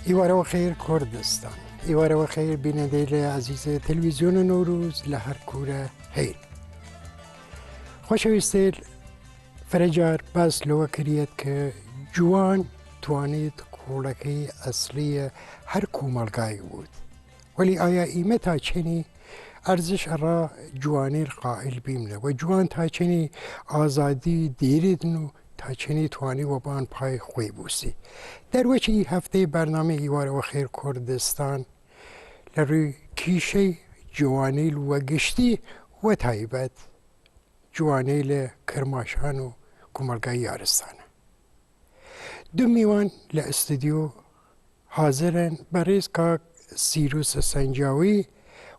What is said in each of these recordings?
ایواره و خیر کردستان، ایواره و خیر بیننده عزیز تلویزیون نوروز لهر کوره هیل خوشویستیل فرجار بس لو کریت که جوان توانید کولکی اصلی هر کومالگای بود ولی آیا ایمه تا چنی ارزش را جوانی قائل بیمنه و جوان تا چنی آزادی دیریدنو تا چنی توانی و بان پای خوی بوسی در وچه هفته برنامه ایواره و خیر کردستان لروی کیشه جوانیل و گشتی و تایبت جوانیل کرماشان و کمالگاه یارستانه دو میوان لاستودیو حاضرن بریز کاک سیروس سنجاوی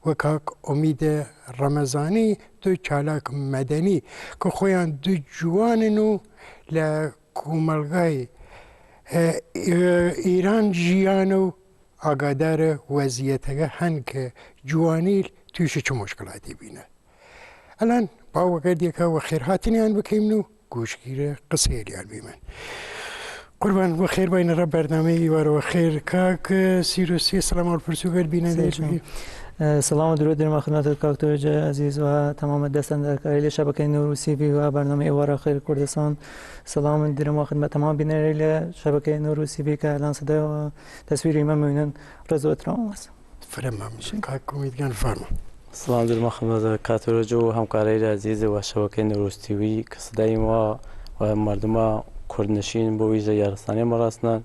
و کاک امید رمضانی دو چالاک مدنی که خویان دو جواننو لکومالگاه ایران جیانو آگادار وضعیتگه هن که جوانیل توش چه مشکلاتی بینه الان با وقت یکا و خیر هاتنیان بکیمنو گوشگیر قصه الیان بیمن قربان و خیر باین را برنامه ایوار و خیر کاک سیروسی سلام علیکم پرسوگر بیننده سلام و درود دارم خدمت کاکتور عزیز و تمام دستاندرکاری شبکه نوروسی و برنامه ایوار خیر کردستان سلام دارم خدمت تمام بیننده شبکه نوروسی که الان صدای و تصویر ما میبینن رضا اترام است فرمان میشن کاک امیدگان فرمان سلام دارم خدمت کاکتور و همکارای عزیز و شبکه نوروسی که صدای ما و مردم کردنشین با ویژه یارستانی ما هستند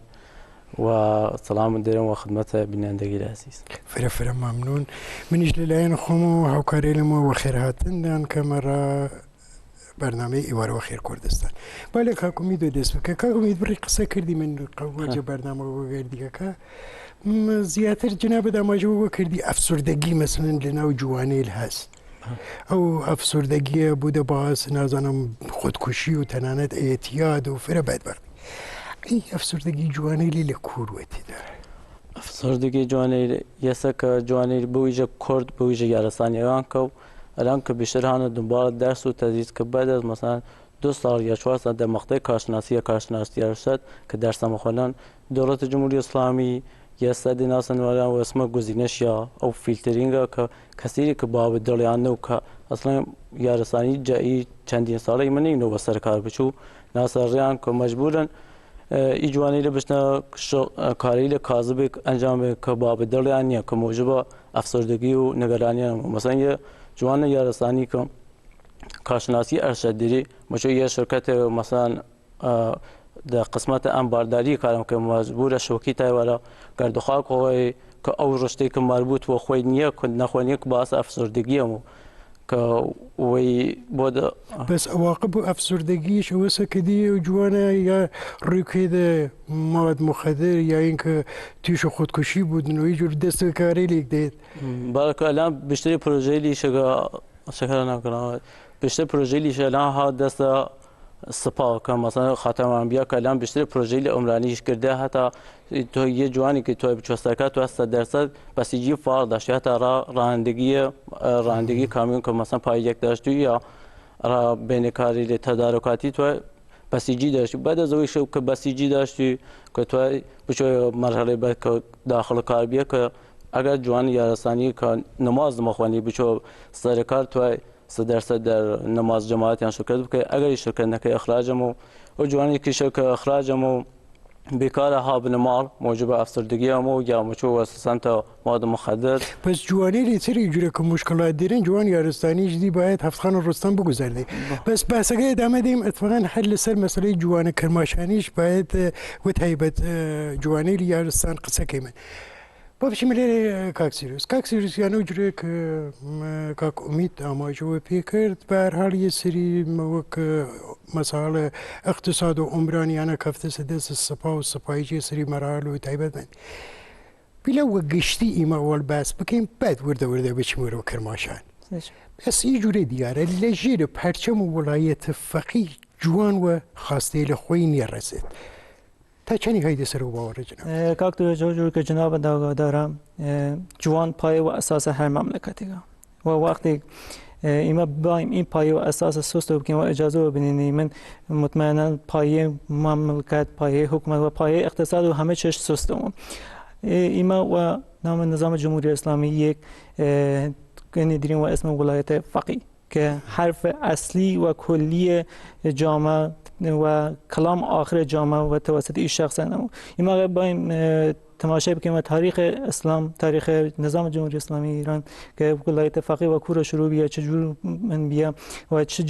و سلام دارم و خدمت بینندگی عزیز فرا ممنون منیش لیلاین خومو هاوکاری ما و خیر هاتندن که مرا برنامه ایواره و خیر کردستان بالا کاک امید و دست بکه کاک امید بری قصه کردی من قواجه برنامه و گردی که زیاتر جناب داماجه و کردی افسردگی مثلا لناو جوانیل هست او افسردگی بوده باعث نازنم خودکشی و تنانت اعتیاد و فرا بدبختی ای افسردگی جوانیلی لکوروتی داره افسردگی جوانیل یسک جوانیل بویژه کرد بویژه یارستانی الان که بیشتر هان دنبال درس و تدریس که بعد از مثلا 2 سال یا 4 سال در مقطع کارشناسی ارشد که درس میخونن دولت جمهوری اسلامی یا استادی ناسن و اسم گزینش یا او فیلترینگ که کسی که باب دلیانو که اصلا یارستانی جایی چندین ساله من اینو با سرکار بچو ناسریان که مجبورن ای جوانی بشنا کاری کاذب انجام که باب دلیانی که موجب افسردگی و نگرانی مثلا یه جوان یارستانی که کارشناسی ارشد داری مچو یه شرکت مثلا در قسمت انبارداری کارم که مجبور شوکی تایوارا گرد خاک هوای که او رشته که مربوط و خوی نیه که نخوانی که باعث افسردگی همو که وی بود بس عواقب افسردگیش واسه کدی جوانه یا روی مواد مخدر یا اینکه توش خودکشی بود و یه جور دست کاری لیک دید بالکل الان بیشتر پروژه لی شکر نکنم بیشتر پروژه لی الان ها دست سپاه که مثلا خاتم انبیا که الان بیشتر پروژه لی عمرانیش کرده حتی تو یه جوانی که تو بچوسترکات تو 100% بسیجی فعال داشتی حتی رانندگی کامیون که مثلا پای یک داشتی یا را بینکاری تدارکاتی تو بسیجی داشتی بعد از اوی شو که بسیجی داشتی که تو بچو مرحله بعد که داخل کار بیا که اگر جوان یارستانی که نماز مخوانی بچو سرکار تو 100% در نماز جماعت یا شرکت که اگر شرکت نکنه اخراجمو و جوانی که شرکت اخراجمو بیکار ها بنمال موجب افسردگی همو یا مچو اساسا تا مواد مخدر پس جوانی لیتری جوره که مشکلات دارین جوان یارستانی جدی باید هفتخان رستم بگذارده بس بحثه ادامه دیم اتفاقا حل سر مسئله جوان کرماشانیش باید و تایبت جوانی یارستان قصه کیمن بابش میله کاک سیروس یعنی جوره که کاک امید آماجو پی کرد بر حال یه سری موک مسائل اقتصاد و عمرانی یعنی کفته سدس سپاه و سپاهی سری مراحل و تایبت من بلا و گشتی ایما اول بس بکیم بعد ورده بچمور و کرماشان بس یه جوره دیاره لجیر پرچم ولایت فقیه جوان و خواسته لخوی نیرسید تا چنی هایده سر و باور جناب کاکتور جور که جناب دارم جوان پایه و اساس هر مملکتی و وقتی ایما بایم این پایه و اساس سوست رو بکنیم و اجازه رو ببینیم من مطمئنا پایه مملکت پایه حکومت و پایه اقتصاد و همه چش سوستمون ایما و نام نظام جمهوری اسلامی یک ندیریم و اسم ولایت فقیه که حرف اصلی و کلی جامعه و کلام آخر جامعه و توسط این شخص نمو ایما بایم تماشا بکنیم و تاریخ اسلام، تاریخ نظام جمهوری اسلامی ایران که ولایت فقیه و کور شروع بیا چجور من بیا و چه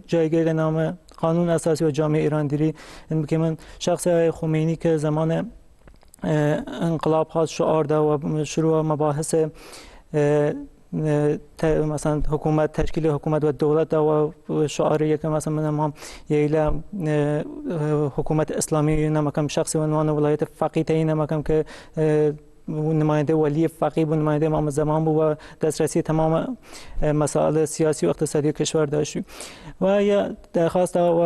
جایگاه نام قانون اساسی و جامعه ایران دیری که من شخص خمینی که زمان انقلاب خاص شعار ده و شروع مباحث مثلا حکومت تشکیل حکومت و دولت و شعاری که مثلا من هم یه حکومت اسلامی نمکم شخصی و عنوان ولایت فقیه تعیین نمکم که نماینده ولی فقیه و نماینده امام زمان بود و دسترسی تمام مسائل سیاسی و اقتصادی کشور داشت و یا درخواست و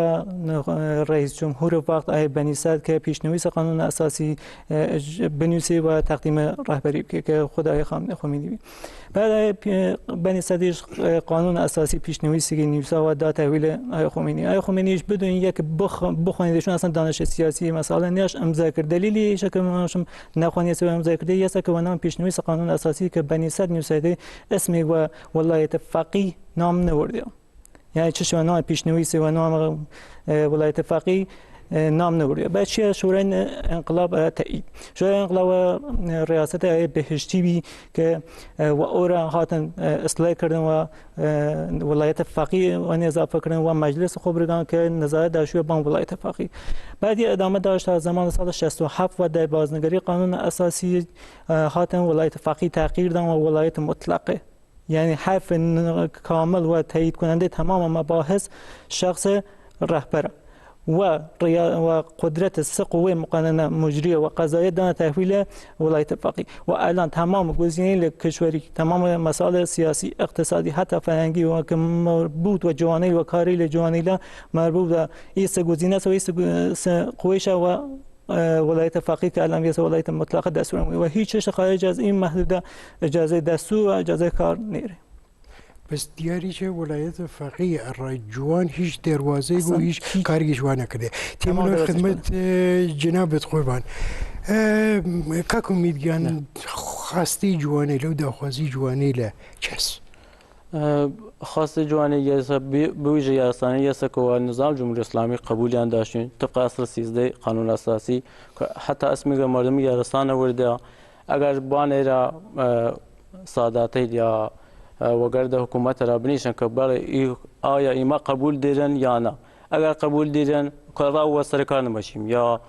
رئیس جمهور وقت آقای بنی صدر که پیشنویس قانون اساسی بنویسی و تقدیم رهبری که خدای خمینی بود. بعد بنی صدر قانون اساسی پیشنویسی که نویسا و داد تحویل آقای خمینی. آقای خمینیش بدون یک بخونیدشون اصلا دانش سیاسی مثلا نیاش امضا کرد. دلیلی که منشم نخوانی سو امضا کرده یه که ونام پیشنویس قانون اساسی که بنی صدر نویسیده اسمی و ولایت فقیه نام نورده. یعنی چه نام پیشنویس و نام ولایت فقیه نام نبرده. بعد چیه شورای انقلاب تایید. شورای انقلاب ریاست بهشتی بی که و اورا هاتن اصلاح کردن و ولایت فقیه و اضافه کردن و مجلس خبرگان که نظارت داشته بان ولایت فقیه. بعد ادامه داشت از زمان سال 67 و در بازنگری قانون اساسی هاتن ولایت فقیه تغییر دادن و ولایت مطلقه. یعنی حرف کامل و تایید کننده تمام مباحث شخص رهبر و قدرت سه قوه مقننه مجریه و قضاییه دادن تحویل ولایت فقیه و الان تمام گزینه کشوری تمام مسائل سیاسی اقتصادی حتی فرهنگی و که مربوط و جوانیل و کاریل جوانیل مربوط به این سه گزینه و سه قوهش و ولایت فقیه که الان یه ولایت مطلقه دستور و هیچ خارج از این محدوده اجازه دستور و اجازه کار نیره. بس دیاری چه ولایت فقیه رای جوان هیچ دروازه و هیچ کاری جوان نکرده. تیمون خدمت جنابت قربان که میگن خواستی جوانی لو داخوازی جوانی ل چس خاص جوانی یاسا بویژه یاسانی یاسا که نظام جمهوری اسلامی قبول انداشتن طبق اصل 13 قانون اساسی حتی اسمی مردمی یارسان ورده اگر بانه را ساداتی یا وگرد حکومت را بنیشن که برای آیا ایما قبول دیرن یا نه اگر قبول دیرن کارا و سرکار نماشیم یا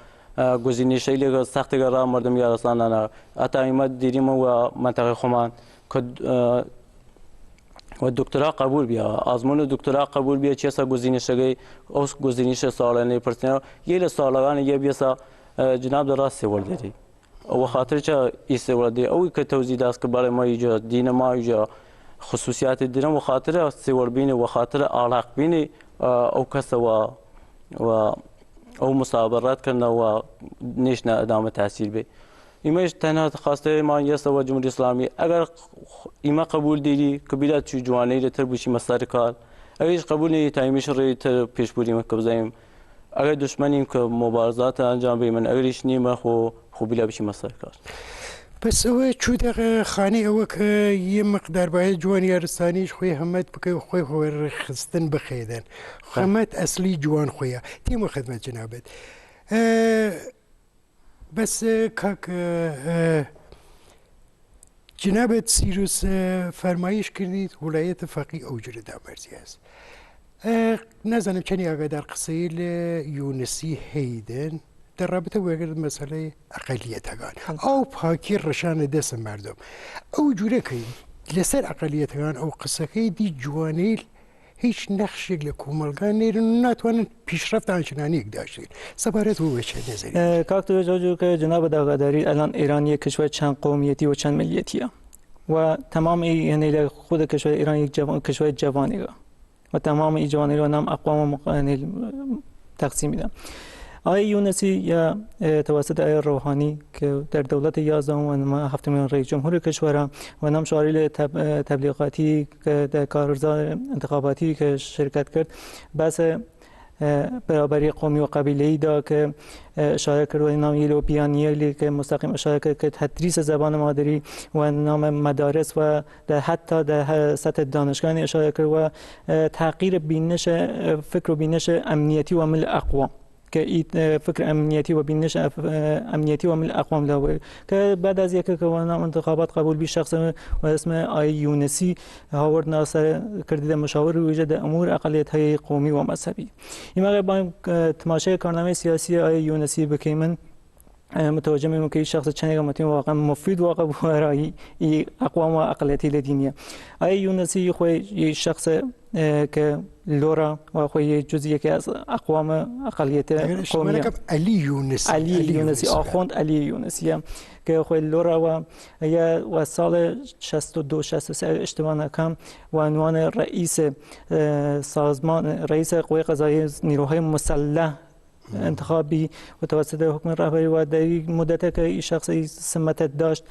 گزینه شیلی سختی را مردم یارسان نه اتا ایما دیریم و منطقه خمان که و دکترا قبول بیا آزمون دکترا قبول بیا چیسا گزینه شگی اوس گزینش سالانه پرسنل یه سالانه یه بیسا جناب درست وردی و خاطر چه ایست وردی او که توضیح است که برای ما ایجا دین ما ایجا خصوصیات دین و خاطر سوال بینی و خاطر علاق بینی او کس و او مصابرت کردن و نشنا ادامه تحصیل بی ایماش تنها خواسته ما یه سوا جمهوری اسلامی اگر ایما قبول دیدی که بیاد چی جوانی رو تر بشی مسار کار اگرش قبول نیی تایمیش روی تر پیش بریم که بزنیم اگر دشمنیم که مبارزات انجام بیم اگرش نیم خوب بیاد بشی مسار کار بس او چو دقیقه خانی او که یه مقدار باید جوانی ارستانیش خوی همت بکه و خوی رخصتن بخیدن همت اصلی جوان خویا تیم خدمت جنابت بس کاک جنابت سیروس فرمایش کردید ولایت فقیه اوجر دامرزی است نزنم چنی اگه در قصیل یونسی هیدن در رابطه وگرد مسئله اقلیتگان او پاکی رشان دست مردم او جوره که لسر اقلیتگان او قصه دی جوانیل هیچ نقشی لکومالگان نیرن نتوانن پیشرفت آنچنانی یک داشتین سپارت او بچه نظری کاکتو جاجو که جناب داغداری الان ایران یک کشور چند قومیتی و چند ملیتیه و تمام یعنی خود کشور ایران یک کشور جوانیه و تمام این جوانی رو نام اقوام تقسیم میدن آقای یونسی یا توسط آقای روحانی که در دولت 11 و هفتمین رئیس جمهور کشور و نام شعاری تبلیغاتی که در کارزار انتخاباتی که شرکت کرد بس برابری قومی و قبیله‌ای دا که اشاره کرد و نام یلو پیانیری که مستقیم اشاره کرد که تدریس زبان مادری و نام مدارس و حتی در سطح دانشگاه اشاره کرد و تغییر بینش فکر و بینش امنیتی و مل اقوام که این فکر امنیتی و بینش امنیتی و مل اقوام داره که بعد از یک نام انتخابات قبول بی شخص و اسم آی یونسی هاورد ناصر کردید مشاور ویژه امور اقلیت های قومی و مذهبی. این موقع با تماشای کارنامه سیاسی آی یونسی بکیمن متوجه میشم که این شخص چنین متین واقعا مفید واقع برای اقوام و اقلیتی دینیه. آی یونسی خوی شخص که لورا و خوی جزئی که از اقوام اقلیت قومی علی یونسی آخوند علی یونسی که خوی لورا و سال 62 63 اشتباه نکنم و عنوان رئیس سازمان رئیس قوه قضاییه نیروهای مسلح انتخابی و توسط حکم رهبری و در این مدت که این شخص سمت داشت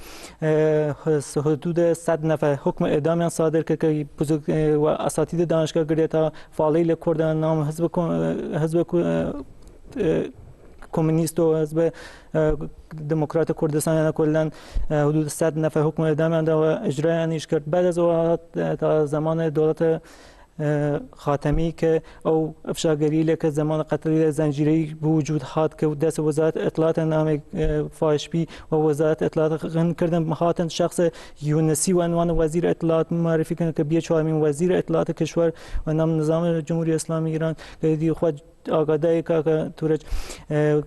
حدود 100 نفر حکم اعدام صادر که بزرگ و اساتید دانشگاه گریه تا فعالیل کردن نام حزب کمونیست و حزب دموکرات کردستان کلا حدود 100 نفر حکم اعدام و اجرای انیش کرد. بعد از او تا زمان دولت خاتمی که او افشاگری که زمان قتل زنجیری وجود هات که دست وزارت اطلاعات نام فاشپی و وزارت اطلاعات غن کردن مخاطن شخص یونسی و عنوان وزیر اطلاعات معرفی کردن که بیه چهارمین وزیر اطلاعات کشور و نام نظام جمهوری اسلامی ایران که خود آگاده که تورج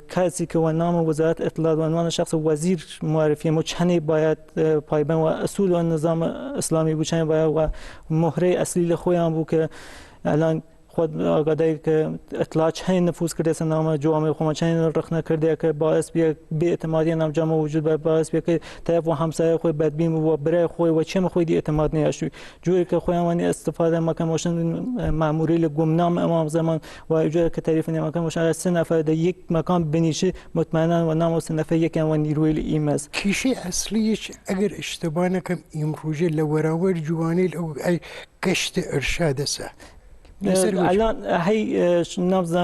کسی که و نام وزارت اطلاعات و عنوان شخص وزیر معرفی مچنی باید پایبند و اصول و نظام اسلامی بچنی باید و مهره اصلی خویم بود که الان خود آگاده که اطلاع چنین نفوذ کرده است نام جامعه خود چنین رخ نکرده که باعث بی اعتمادی نام جامعه وجود باعث بی که طرف و همسایه خود بدبین و برای خود و چه خودی اعتماد نیاشوی جوری که خودمانی استفاده مکان ماشین مأموری گمنام امام زمان و اجازه که تعریف نمیکنه ماشین 3 نفر در یک مکان بنیشه مطمئنا و نام 3 نفر یک و نیروی ایمز کیشه اصلیش اگر اشتباه نکنم امروزه لوراور جوانی او گشت ارشاد است. الان هی نبض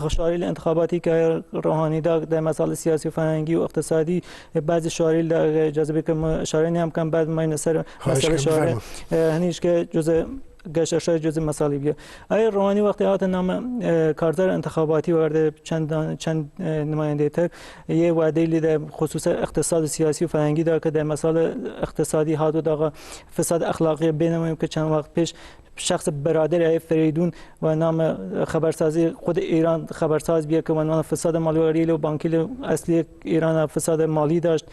شارل انتخاباتی که روحانی در مسائل سیاسی و فرهنگی و اقتصادی بعضی شارل در اجازه که اشاره نیم کنم بعد ما سر مسائل شارل هنیش که جزء گشت ارشاد جزء مسائلی بیه. آیا روحانی وقتی هات نام کارزار انتخاباتی وارد چند نماینده تر یه وعده لیده خصوص اقتصاد سیاسی و فرهنگی داره که در مسائل اقتصادی هات و داغ فساد اخلاقی بینمیم که چند وقت پیش شخص برادر فریدون و نام خبرسازی خود ایران خبرساز بیه که عنوان فساد مالی و بانکی اصلی ایران فساد مالی داشت.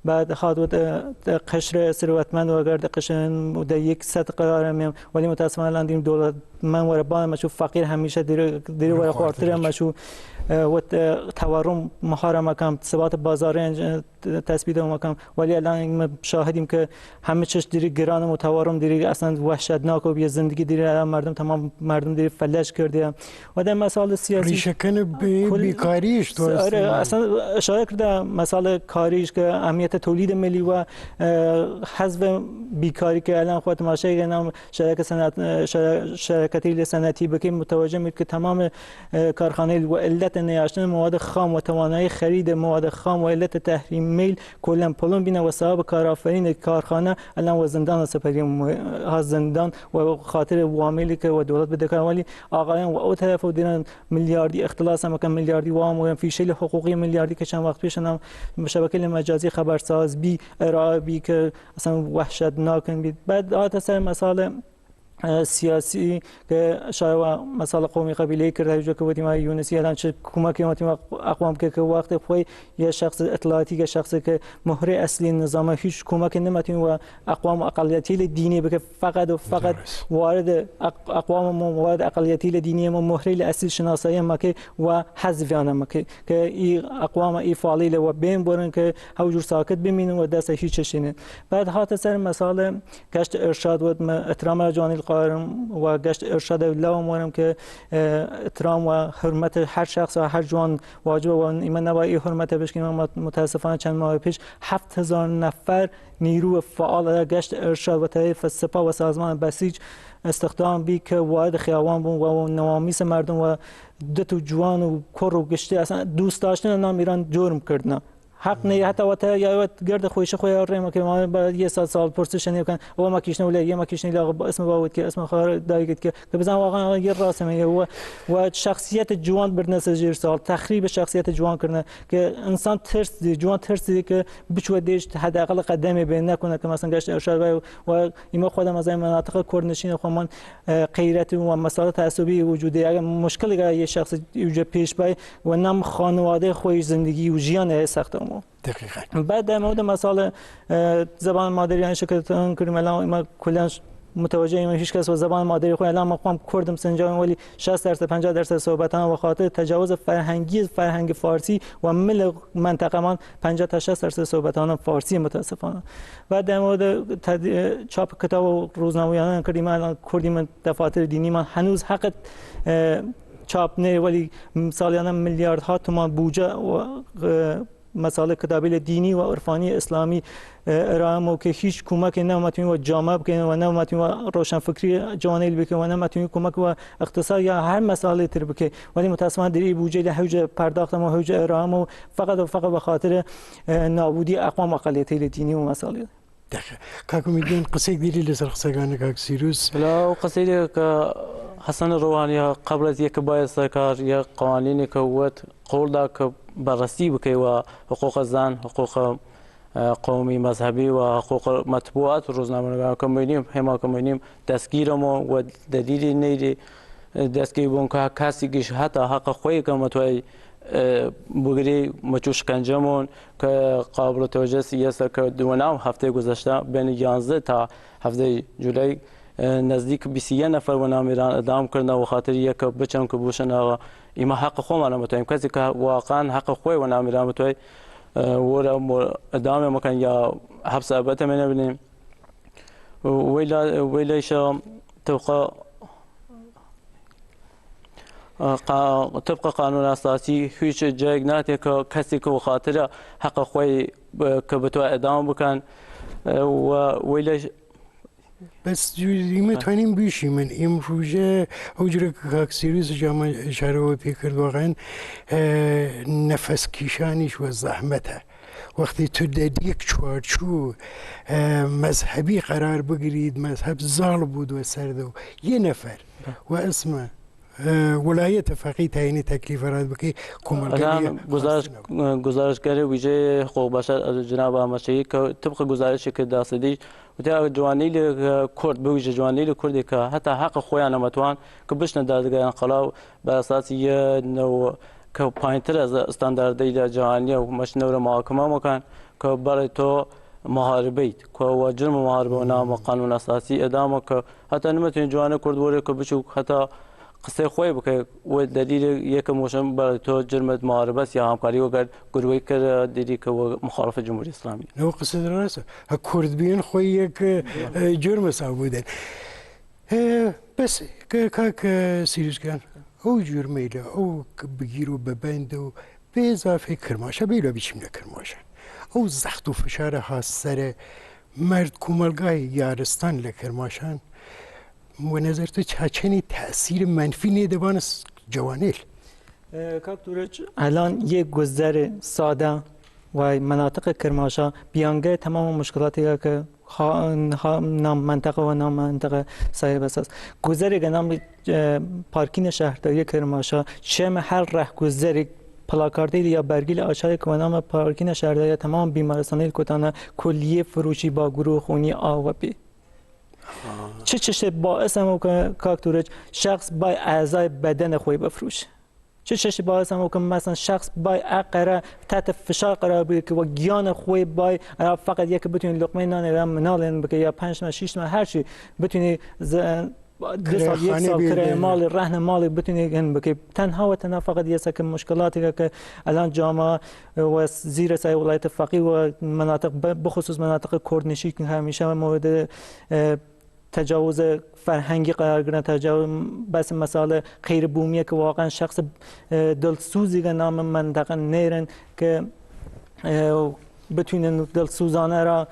بعد خاطر قشر ثروتمند و اگر قشر در یک سطح قرار میم ولی متاسفانه الان دیم دولت من ور با مشو فقیر همیشه دیر ور خاطر مشو و تورم محرم کم ثبات بازار تثبیت مکم ولی الان شاهدیم که همه چیز دیری گران و تورم دیری اصلا وحشتناک و بی زندگی دیری مردم تمام مردم دیری فلج کرده و در مسائل سیاسی ریشه‌کن بیکاریش تو اصلا اشاره کرده مسائل کاریش که اهمیت تولید ملی و حذف بیکاری که الان خود تماشای نام شرکتی صنعتی بکی متوجه میشه که تمام کارخانه و علت نیاشتن مواد خام و توانایی خرید مواد خام و علت تحریم میل کلا پولم بینه و صاحب کارآفرین کارخانه الان و زندان سپری ها زندان و خاطر واملی که و دولت بده کار ولی آقایان و او طرف و دیرن میلیاردی اختلاس هم که میلیاردی وام و فیشل حقوقی میلیاردی که چند وقت پیش هم شبکه مجازی خبرساز بی ارائه بی که اصلا وحشتناک بید. بعد آت سر مسائل سیاسی که شاید مسائل قومی قبیله کرده جو که بودیم یونسی الان چه کمکی متیم اقوام که وقت خوی یه شخص اطلاعاتی که شخصی که مهره اصلی نظام هیچ کمک نمیتیم و اقوام اقلیتی دینی بگه فقط و فقط وارد اقوام وارد اقلیتی دینی ما مهره اصلی شناسایی مکه و حذف آن مکه که این اقوام ای فعالیل و بین برن که هوجور ساکت بمینن و دست هیچ چشینه. بعد هات سر مسائل گشت ارشاد و احترام جوانی قائم و گشت ارشاد لامونم که احترام و حرمت هر شخص و هر جوان واجب و ایمان نباید حرمت بشکنیم. متاسفانه چند ماه پیش 7000 نفر نیرو فعال گشت ارشاد و طرف سپاه و سازمان بسیج استخدام بی که وارد خیابان بون و نوامیس مردم و دو جوان و کر و گشته اصلا دوست داشتن نام ایران جرم کردن حق نه حتی وقت یا گرد خویش خوی ریم که ما بعد یه سال پرسش نمیکنن و ما کیش نوله یه ما کیش نیلا اسم باود که اسم خبر دایگت که بزن واقعا یه راسمه و شخصیت جوان برنس جیر سال تخریب شخصیت جوان کردن که انسان ترس جوان ترس که بچو دیش حداقل قدمی بین نکنه که مثلا گشت ارشاد و اینا خودم از این مناطق کردنشین خودمان غیرت و مسائل تعصبی وجودی اگر مشکلی یه شخص یوجه پیش بای و نم خانواده خوی زندگی و جیان سخت دقیقاً. بعد در مورد مسائل زبان مادری یعنی شکلتون کردیم الان ما کلا متوجه ایم هیچ کس و زبان مادری خود الان ما خودم کردم سنجام ولی 60% 50% صحبتان و خاطر تجاوز فرهنگ فارسی و مل منطقه من 50 تا 60% صحبتان فارسی متاسفانه. بعد در مورد چاپ کتاب و روزنامه‌یان کردیم الان کردیم دفاتر دینی من هنوز حق چاپ نه ولی سالیانه میلیاردها تومان بودجه و مسائل کتابی دینی و عرفانی اسلامی ارائه که هیچ کمک نمیتونه و جامعه بکنه و نمیتونه روشنفکری جوانیل بکنه و نمیتونه کمک و اقتصاد یا هر مسائل تر بکنه ولی متاسفانه دری بودجه لهوج پرداخت و هوج ارائه و فقط به خاطر نابودی اقوام اقلیتی دینی و مسائل دقیقا. کاکو میگن قصه دیری لسر قصه‌گان کاک سیروس لا قصیده که حسن روحانی قبل از یک باید سرکار یا قوانینی که ود قول دا که بررسی بکی و حقوق زن حقوق قومی مذهبی و حقوق مطبوعات و روزنامه‌نگاران که می‌بینیم همه که می‌بینیم دستگیرمو و دلیلی نیری دستگیر بون که کسی که حتی حق خوی که متوی بگیری مچوش کنجمون که قابل توجه سیاست که دونام هفته گذشته بین 11 تا هفته جولای نزدیک 21 نفر و نام ایران ادام کردن و خاطر یک بچم که بوشن آقا ایما حق خو ما نمتویم کسی که واقعا حق خوی و نام ایران متوی و ادامه مکن یا حبس ابد من نبینیم ویلش طبق قانون اساسی هیچ جای ناتی که کسی که خاطر حق خوی که بتو ادامه بکن و ویلش بس میتونیم بیشیم من امروزه اوجره که کاک سیروس جامعه اشاره و پیکرد واقعا نفس کشانیش و زحمته وقتی تو در یک چوارچوب مذهبی قرار بگیرید مذهب زال بود و سرد و یه نفر و اسمه ولایت فقیه تعیین تکلیف راد بکی کمالگری گزارشگر ویژه حقوق بشر جناب احمد شهید که طبق گزارشی که داشتی و جوانی کرد به ویژه جوانی کردی که حتی حق خویان نمتوان که بشن دادگاه انقلاب بر اساس یه نوع که پایینتر از استانداردی جهانی و مش نور محاکمه مکن که برای تو محاربه که و جرم محاربه و نام قانون اساسی ادامه که حتی نمیتونی جوان کرد وری که بچو حتی قصه خوی بکه و دلیل یک موشن برای تو جرم محاربه یا همکاری و گروهی که دیدی که مخالف جمهوری اسلامی نه قصه درسته کرد بیان خوی یک جرم ساو بودن بس کاک سیروس کن او جرمیله او بگیرو ببند و به اضافه کرماشه بیلا بیچیم نکرماشه او زخت و فشار ها سر مرد کوملگاه یارستان لکرماشن و نظر تو چنین تأثیر منفی نیدبان جوانیل کاک تورج الان یک گذر ساده و مناطق کرماشا بیانگه تمام مشکلاتی که نام منطقه و نام منطقه صاحب اساس گذری که نام پارکین شهرداری کرماشا چه هر ره گذری پلاکاردی یا برگیل آشای که نام پارکین شهرداری تمام بیمارستانی کتانه کلیه فروشی با گروه خونی آ و بی چه باعث هم که کاک تورج شخص با اعضای بدن خوی بفروشه چه باعث هم که مثلا شخص با اقرا تحت فشار قرار بگیره که و گیان خوی با فقط یک بتونی لقمه نان را منالن بگه یا 5 تا 6 تا هر چی بتونی 2 سال 1 سال کرایه مال رهن مال بتونی بگه تنها و تنها فقط یه سکه مشکلاتی که الان جامعه و زیر سایه ولایت فقیه و مناطق بخصوص مناطق کردنشین که همیشه مورد تجاوز فرهنگی قرار گرفتن تجاوز بس مسائل غیر بومیه که واقعا شخص دلسوزی که نام منطقه نیرن که بتونن دلسوزانه را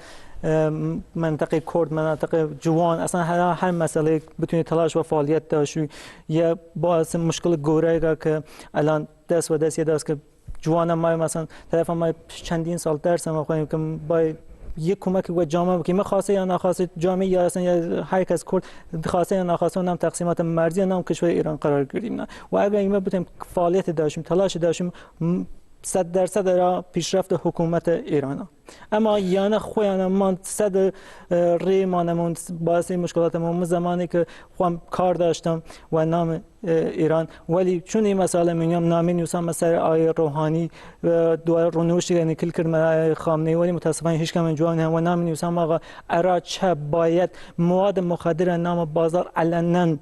منطقه کرد، منطقه جوان، اصلا هر مسئله بتونی تلاش و فعالیت داشتی. یا باعث مشکل گوره که الان دست و دست یه دست که جوان ما مثلا طرف ما چندین سال درس ما خوانیم که با یک کمک و جامعه که ما خواسته یا ناخواسته جامعه یا اصلا یا هر کس کرد خواسته یا ناخواسته اونم تقسیمات مرزی نام کشور ایران قرار گرفتیم نه. و اگر ما بتونیم فعالیت داشتیم، تلاش داشتیم، 100% را پیشرفت حکومت ایران. اما یانه خویانه ما 100 ری مانمون باعث مشکلات ما زمانی که خودم کار داشتم و نام ایران، ولی چون این مسئله میگم نامی نیوسم سر آی روحانی دو رونوشت یعنی کل کرد خامنه‌ای، ولی متاسفانه هیچ کم جوان هم و نام نیوسم آقا ارا چه باید مواد مخدر نام بازار علنا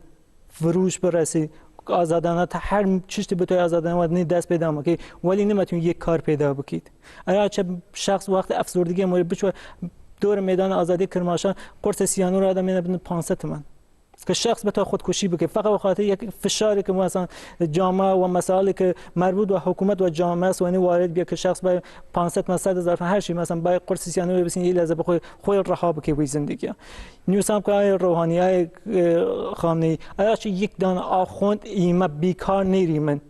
فروش برسی آزادانه تا هر چیزی بتوی آزادانه و دست پیدا بکنید، ولی نمیتونید یک کار پیدا بکنید. اگر چه شخص وقت افسردگی مورد بچو دور میدان آزادی کرماشان قرص سیانور آدم میده 500 تومان که شخص بتوی خودکشی بکنه فقط به خاطر یک فشاری که مثلا جامعه و مسائلی که مربوط به حکومت و جامعه است و این وارد بیاد که شخص با 500 تا 100,000 هر چی مثلا با قرص سیانور بسین یه لحظه بخواد خود رها بکنه به زندگی. نیوسم که روحانی های خامنه‌ای اگر چه یک دانه آخوند ایمه بیکار نیریمن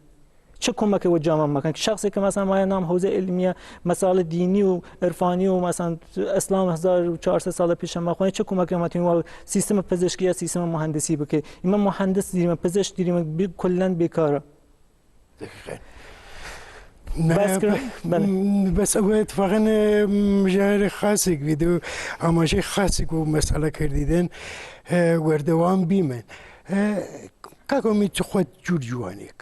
چه کمک و جامعه مکن شخصی که مثلا ما نام حوزه علمیه مسائل دینی و عرفانی و مثلا اسلام 1400 سال پیش ما خونه چه کمک میتونیم و سیستم پزشکی یا سیستم مهندسی بکنه. این مهندس دیریم پزشک دیریم کلا بیکاره. بس او اتفاقا مجال خاصی ویدیو آماجه خاصی کو مسئله کردیدن وردوام بیمن که می تو خود جور جوانیک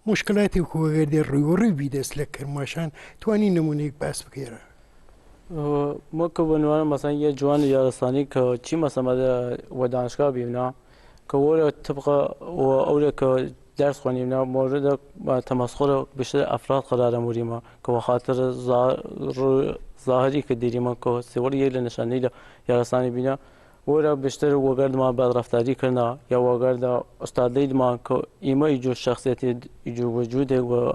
مشکلاتی که وردی روی بیدست لکر ماشان توانی نمونه بس بگیره. ما که بنوان مثلا یه جوان یارستانی که چی مثلا و دانشگاه بیمنا که ولی طبق و اولی که درس خوانیم نه مورد تمسخر بیشتر افراد قرار موریم که به خاطر ظاهری که دیریم که سوار یه نشانی یارستانی بینا ورا بیشتر وگرد ما بعد رفتاری کردن یا وگرد استادی ما که ایما ایجو شخصیتی ایجو وجوده و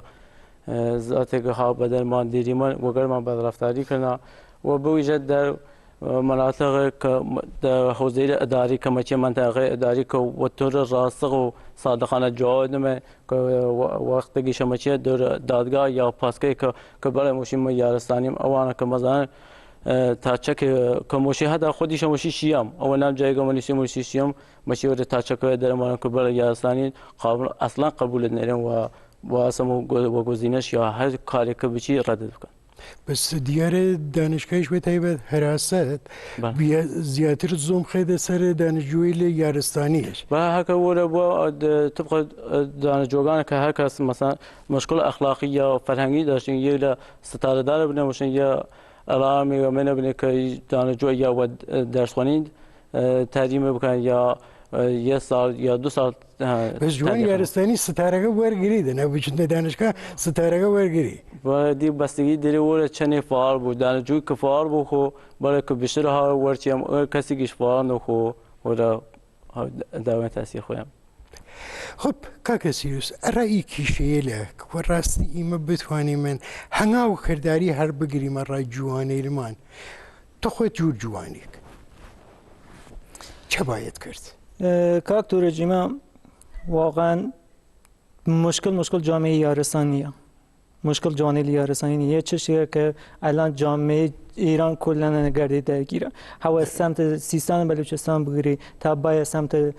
ذاتی که ها بدل ما دیریم وگرد ما بعد رفتاری کردن و بوجود در مناطق که در حوزه اداری که مچه منطقه اداری که و طور راسخ و صادقانه جواب نمی که وقتی که شمچه در دادگاه یا پاسکه که برای مشیم یارستانیم اوانه که مثلا تا که موشی هدا خودش موشی شیام او نام جایگاه منیسی موشی شیام ماشی ور تا که در ما که برای یارستانی قابل اصلا قبول نریم و واسم و گزینش یا هر کاری که بچی رد کن. بس دیار دانشگاهش به تایبت حراست بیا زیاتر زوم خیده سر دانشجوی یارستانیش و هک وره با طبق دانشجویان که هر کس مثلا مشکل اخلاقی یا فرهنگی داشتین یا ستاره دار بودن باشن یا علائمی و من بینه که دانشجو یا و درس خوانید تعلیم بکنن یا یه سال یا 2 سال بس جوان یارستانی ستاره ورگیریده نه وجود دانشگاه ستاره ورگیری و دی بستگی داری وره چنی فعال بود دانشجوی که فعال بود خو برای که بیشتر ها ورچیم کسی کش فعال نخو وره دوام تاثیر خویم. خب کاک سیروس رأی کیشیله که راستی ایمه بتوانی من هنگاو کرداری هر بگیری من رای جوانی ایرمان تو خود جور جوانی چه باید کرد؟ کاک تو رجیمه واقعا مشکل جامعه یارستانیه مشکل جامعه یارستانی یه چیزیه که الان جامعه ایران کلا نگردی درگیره هوا سمت سیستان بلوچستان بگیری تا باید سمت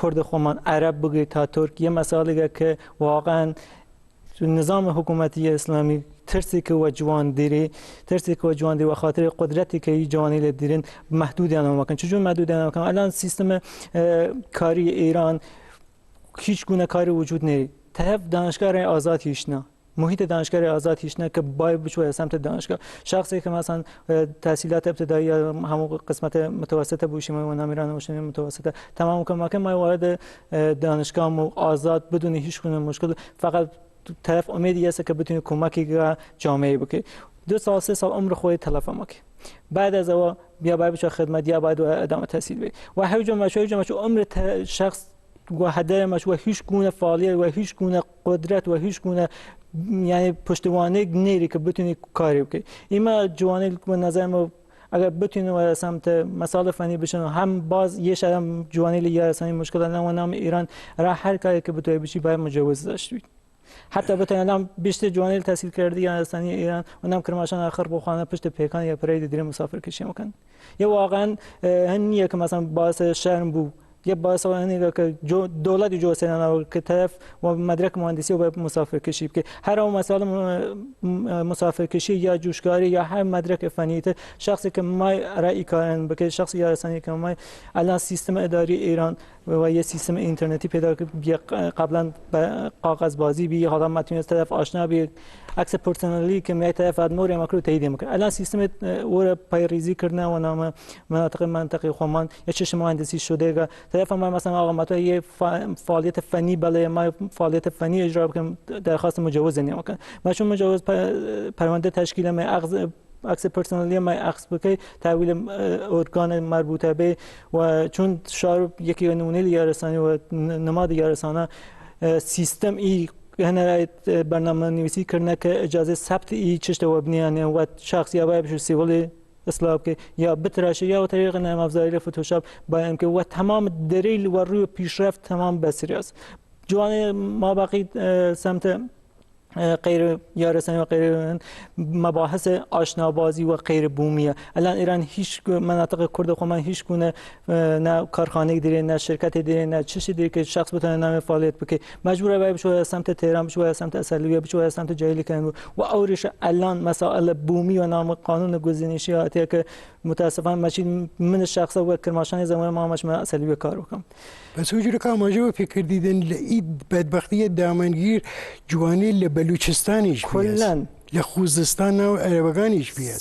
کرد خومان عرب بگیری تا ترکیه مسائلی که واقعا نظام حکومتی اسلامی ترسی که و جوان دیری و خاطر قدرتی که این جوانی دیرین محدود انام مکن چجور محدود انام مکن الان سیستم کاری ایران هیچ گونه کاری وجود نیست طرف دانشگاه آزاد هیچ نه محیط دانشگاه آزاد هیچ نه که باید بچوه سمت دانشگاه شخصی که مثلا تحصیلات ابتدایی همون قسمت متوسطه بوشیم و نمیران باشیم متوسطه تمام که ما وارد دانشگاه آزاد بدون هیچ گونه مشکل فقط طرف امیدی است که بتونه کمکی به جامعه بکنه 2 سال 3 سال عمر خودت تلف مکی بعد از او بیا باید بچه خدمت یا باید ادامه تحصیل بی و هر جمعه عمر شخص و هدر مش و هیچ گونه فعالیت و هیچ گونه قدرت و هیچ گونه یعنی پشتوانه نیری که بتونی کاری بکنی ایما جوانی به نظر ما اگر بتونیم و سمت مسائل فنی بشن هم باز یه شدم جوانی لیارسانی مشکل نام ایران را هر کاری که بتونه بشی باید مجوز داشت بید. حتی بتونه الان بیشتر جوانی تحصیل کرده یا انسانی ایران اونم کرماشان آخر بخوانه پشت پیکان یا پرید دیره مسافر کشی میکن. یا واقعا هنیه که مثلا باعث شرم بود. یه باعث آنی که دولت جو سرنا که طرف و مدرک مهندسی و مسافر کشی که هر اون مسائل مسافر کشی یا جوشکاری یا هر مدرک فنی شخصی که ما رأی کارن بکه شخصی یا رسانی که ما الان سیستم اداری ایران و یه سیستم اینترنتی پیدا که قبلا کاغذ بازی بی حالا متونست طرف آشنا بی عکس پرسنلی که می طرف ادمور ماکرو تایید میکنه الان سیستم اور پیریزی کردن و نام منطقه خمان یا چه مهندسی شده که طرف ما مثلا آقا ما یه فعالیت فنی بله ما فعالیت فنی اجرا کنیم درخواست مجوز نمیکنه ما چون مجوز پرونده تشکیل می عکس پرسنلی ما عکس بکی تحویل ارگان مربوطه به و چون شعار یکی نمونه لیارسانی و نماد لیارسانه سیستم ای هنر برنامه نویسی کرده که اجازه ثبت ای چشت و بنیانه و شخص یا باید بشه سیولی اصلاح که یا بتراشه یا طریق نرم افزاری فتوشاپ باید که و تمام دلیل و روی پیشرفت تمام بسیاری است جوان ما باقی سمت غیر یارسانی و غیر مباحث آشنابازی و غیر بومیه الان ایران هیچ مناطق کرد خو من هیچ گونه نه کارخانه دیره نه شرکت دیره نه چیزی دیره که شخص بتونه نام فعالیت بکنه مجبوره باید بشه سمت تهران بشه سمت اصلیه بشه سمت جاهلی کنه و اورش الان مسائل بومی و نام قانون گزینشی هاتی که متاسفانه ماشین من شخصا و کرماشان زمان ما مش من اصلیه کار بکنم بس وجود که ماجرا فکر دیدن لید بدبختی دامنگیر جوانی لبلوچستانیش کلاً لخوزستان و عربگانیش بیاد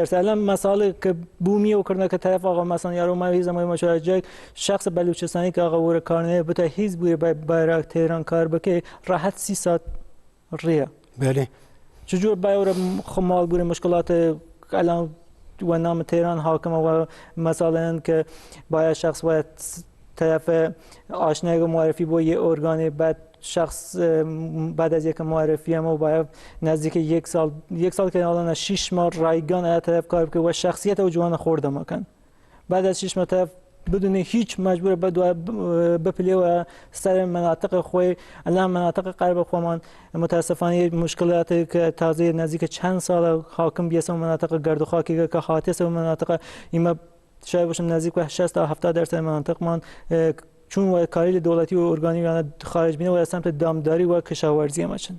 100% الان مسائل که بومی و کرده که طرف آقا مثلا یارو ما زمان مشارجه شخص بلوچستانی که آقا ور کار نه بته هیچ بوی برای تهران کار بکه راحت 30 ساعت ریه بله چجور باور خمال بوی مشکلات الان و نام تهران حاکم و مثلا که باید شخص باید طرف آشنایی معرفی با یه ارگان بعد شخص بعد از یک معرفی ما باید نزدیک یک سال که الان 6 ماه رایگان طرف کار بکنه و شخصیت او جوان خورده مکن بعد از 6 ماه طرف بدون هیچ مجبور بپلی و سر مناطق خوی الان مناطق غرب خومان متاسفانه مشکلات که تازه نزدیک چند سال حاکم بیاسم مناطق گرد و خاکی که حادثه مناطق ایما شاید باشم نزدیک به 60 تا 70% مناطق من چون و کاری دولتی و ارگانی یعنی خارج بینه و سمت دامداری و کشاورزی ماشن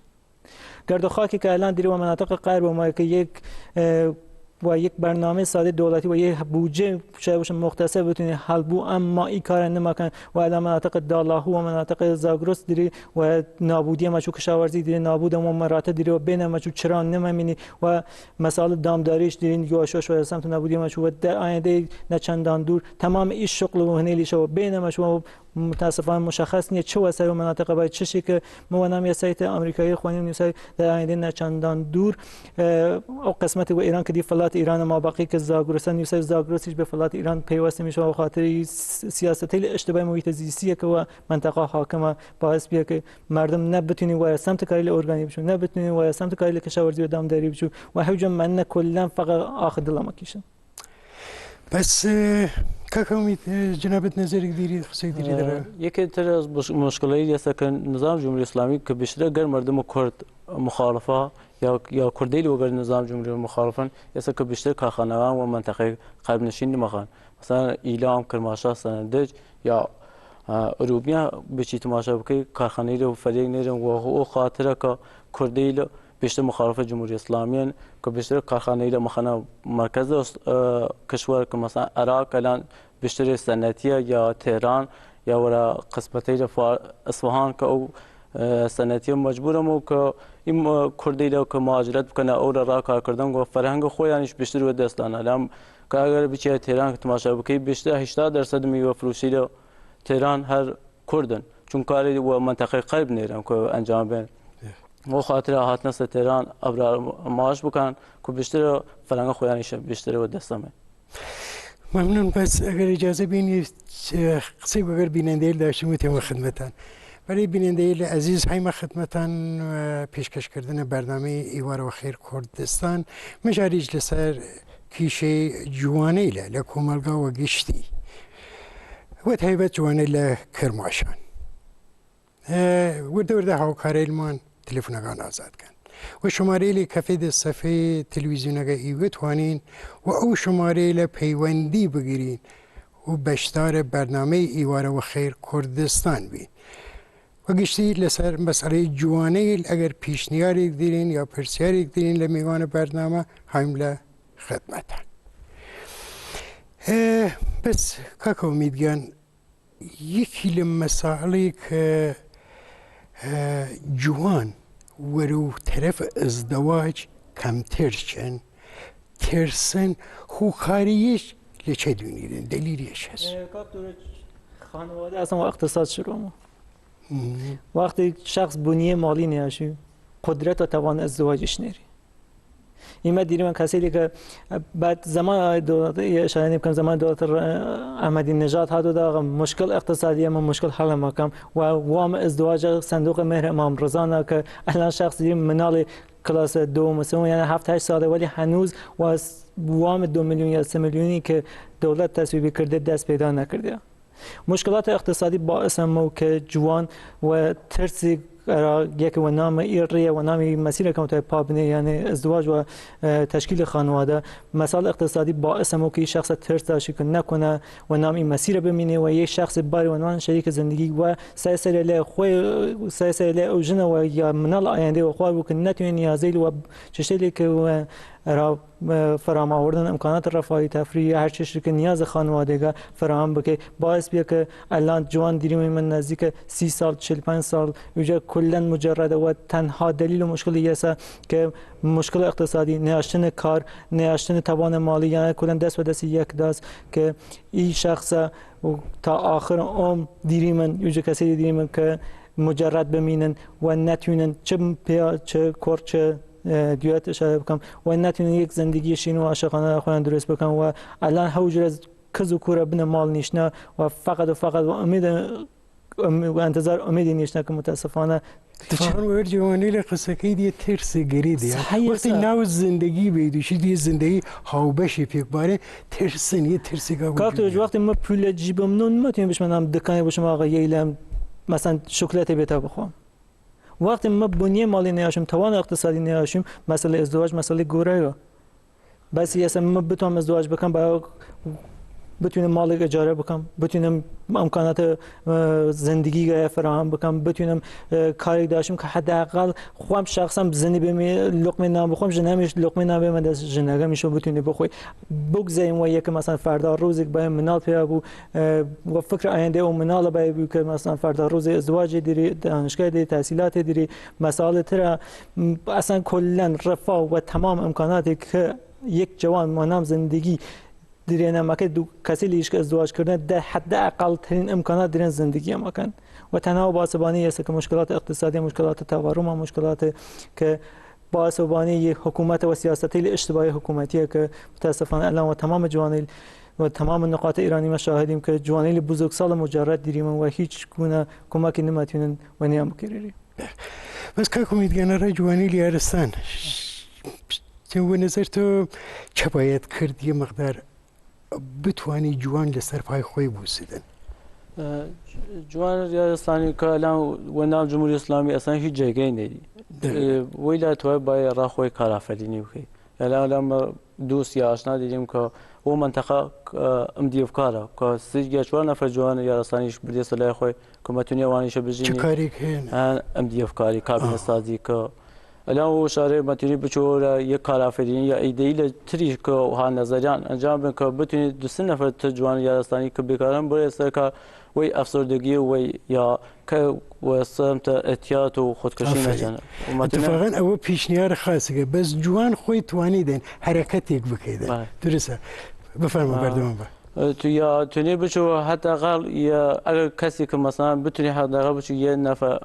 گرد و خاکی که الان دیره و مناطق غرب ما که یک برنامه ساده دولتی و یک بودجه شاید باشه مختصر بتونه حل بو اما این کار نمیکنه و الان مناطق دالاهو و مناطق زاگرس دیره و نابودی مچو کشاورزی دیره نابود و مراتع دیره و بین مچو چرا نمیبینی و مسائل دامداریش دیره یواشوش و سمت نابودی مچو و در آینده نه چندان دور تمام این شغل و هنیلیش و بین مچو متاسفانه مشخص نیست چه وسایل و مناطق باید چه شکل موانم یه سایت آمریکایی خوانیم نیست در آینده نه چندان دور او قسمت و ایران که دی فلات ایران ما باقی که زاگرسان نیست زاگرسیش به فلات ایران پیوسته میشه و خاطر سیاست اشتباه محیط زیستی که و منطقه حاکمه باعث بیه که مردم نبتونی و سمت کاری ارگانی بشون نبتونی و سمت کاری کشاورزی و دامداری بشون و هیچ من کلا فقط آخر دلم کیشم بس كاكا جنابت نظرك ديري خصك ديري درا یکی از مشکلاتی است که نظام جمهوری اسلامی که بیشتر گر مردم کرد مخالفه یا کردی و گر نظام جمهوری مخالفن است که بیشتر کارخانه‌ها و منطقه غرب نشین نمیخوان مثلا ایلام کرماشا سندج یا اروپیا به چی تماشا بکی کارخانه‌ای رو فریق نیرن و او خاطره که کردی بیشتر مخالف جمهوری اسلامی که بیشتر کارخانه‌ای را مخنا مرکز کشور که مثلا عراق الان بیشتر صنعتی یا تهران یا ورا قسمتی را اصفهان که او صنعتی مجبورم که این کردی را که مهاجرت بکنه او را کار کردن و فرهنگ خویانش بیشتر و دستانه الان که اگر بچه تهران که تماشا بکی بیشتر 80% میوه فروشی را تهران هر کردن چون کاری و منطقه غرب نیرن که انجام بدن و خاطر هات نست تهران ابرار معاش بکن که بیشتر فرهنگ خویانش بیشتر و دستمه ممنون بس اگر اجازه بینید قصه اگر بیننده داشتیم میتونم خدمتان برای بیننده عزیز های ما خدمتان پیشکش کردن برنامه ایوار و خیر کردستان مجاریج لسر کیشەی جوانەی لە کۆمەلگاوە گشتی وە تایبەت جوانەی لە کرماشان وردە وردە هاوکارەیلمان تەلەفۆنەکان ئازادکەن و شمارەی لێ کەفێ دە سەفەی تەلەڤیزیۆنەکە ئیوەتوانین و ئەو شمارەی لە پەیوەندی بگرین و بەشدارە بەرنامەی ئیوارەوە خێر کوردستان بین و گشتی لەسەر مەسئلەی جوانەی ئەگەر پیشنیارێک دیرین یا پرسیارێک دیرین لە میوانە بەرنامە هایم لە خدمەتان بەس کاکە ئومیدگیان یەکی لە مەسائڵی کە جوان وەرە و تەرەف ئەزدەواج کەمتر ترسن خوکاریش لە چه دوونیدن دلیلیش هست خانواده اصلا و اقتصاد شروع وقتی شخص بنیه مالی نیاشی قدرت و توان ازدواجش نیری ایمه دیدیم من کسی که بعد زمان دولت اشاره نمیکنم زمان دولت احمدی نژاد هادو دا مشکل اقتصادی اما مشکل حل مکم و وام ازدواج صندوق مهر امام رضا نه که الان شخص دیدیم منال کلاس دو مثلا یعنی 7-8 ساله ولی هنوز و وام 2 میلیون یا 3 میلیونی که دولت تصویب کرده دست پیدا نکرده مشکلات اقتصادی باعث هم که جوان و ترسی یک و نام ایریه و نام مسیر که پابنه یعنی ازدواج و تشکیل خانواده مسائل اقتصادی باعث هم که شخص ترس داشته که نکنه و نام این مسیر ببینه و یک شخص باری و نام شریک زندگی و سایسر له خوی سایسر له اوجن و یا منال آینده و خواب که نتونه نیازی و چشلی که را فراهم آوردن امکانات رفاهی تفریحی هر چیزی که نیاز خانوادگی فراهم بکنه باعث بیه که الان جوان دیریم من نزدیک 30 سال 45 سال اینجا کلا مجرد و تنها دلیل و مشکلی است که مشکل اقتصادی نیاشتن کار نیاشتن توان مالی یعنی کلا دست به دست یک دست که این شخص تا آخر عمر دیریم اینجا کسی دیریم که مجرد بمینن و نتونن چه پیا چه کور چه دیوت اشاره بکنم و نتونن یک زندگی شین و عاشقانه خودن درست بکنم و الان هوجر از کز و کور بن مال نیشنا و فقط و امید و انتظار امیدی نیشنا که متاسفانه اتفاقا ور جوانی لقصه دی ترس گریدی وقتی نو زندگی بیدوشی دی زندگی هاوبشی پیک باره ترسن یه ترسی که کارت وقتی ما پول جیبم نون میتونم بهش منم دکانی باشم آقا ییلم مثلا شکلات بهتا بخوام وقتی ما بنیه مالی نیاشیم توان اقتصادی نیاشیم مسئله ازدواج مسئله گوره بس یه ما بتونم ازدواج بکنم با بتونم مال اجاره بکنم بتونم امکانات زندگی فراهم بکنم بتونم کاری داشتم که حداقل خودم شخصا زنی بمی لقمه نام بخورم جنمیش لقمه نام بهم دست جنگه میشه بتونی بخوی بگذاریم و یک مثلا فردا روزی با منال پیا بو و فکر آینده و منال با که مثلا فردا روز ازدواج دیری دانشگاه دی تحصیلات دیری مسائل تر اصلا کلا رفاه و تمام امکاناتی که یک جوان منام زندگی دیرینه مکه دو کسی لیش که ازدواج کردن در حد اقل ترین امکانات دیرین زندگی مکن و تنها باسبانی است که مشکلات اقتصادی مشکلات تورم و مشکلات که باسبانی حکومت و سیاست اشتباهی حکومتیه که متاسفانه الان و تمام جوانیل و تمام نقاط ایرانی ما شاهدیم که جوانیل بزرگسال مجرد دیریم و هیچ گونه کمکی نمیتونن و نیم بکیری بس که امیدگانه را جوانیل یارستان چه و نظر تو چه باید کرد یه مقدار بتوانی جوان لسر پای خوی بوسیدن جوان یارستانی که الان و نام جمهوری اسلامی اصلا هیچ جایگاهی نداری ویلا توی بای راه خوی کارآفرینی بکنی الان دوست یا آشنا دیدیم که او منطقه امدیافکاره که 3-4 نفر جوان یارستانیش بردی سلاح خوی که متونی وانیش بجینی چه کاری کنه امدیافکاری کابینه سازی که الان او شاره متونی بچور یک کارآفرینی یا ایده‌ای تری که ها نظریان انجام بدن که بتونی 2-3 نفر جوان یارستانی که بیکارن برای سر که وی افسردگی وی یا که و سمت اعتیاد و خودکشی نجنه اتفاقا او پیشنهاد خاصه که بس جوان خوی توانیدن حرکت یک بکیدن درسته بفرما بردم تو یا تونی بچو حداقل یا اگر کسی که مثلا بتونی حداقل بچو یه نفر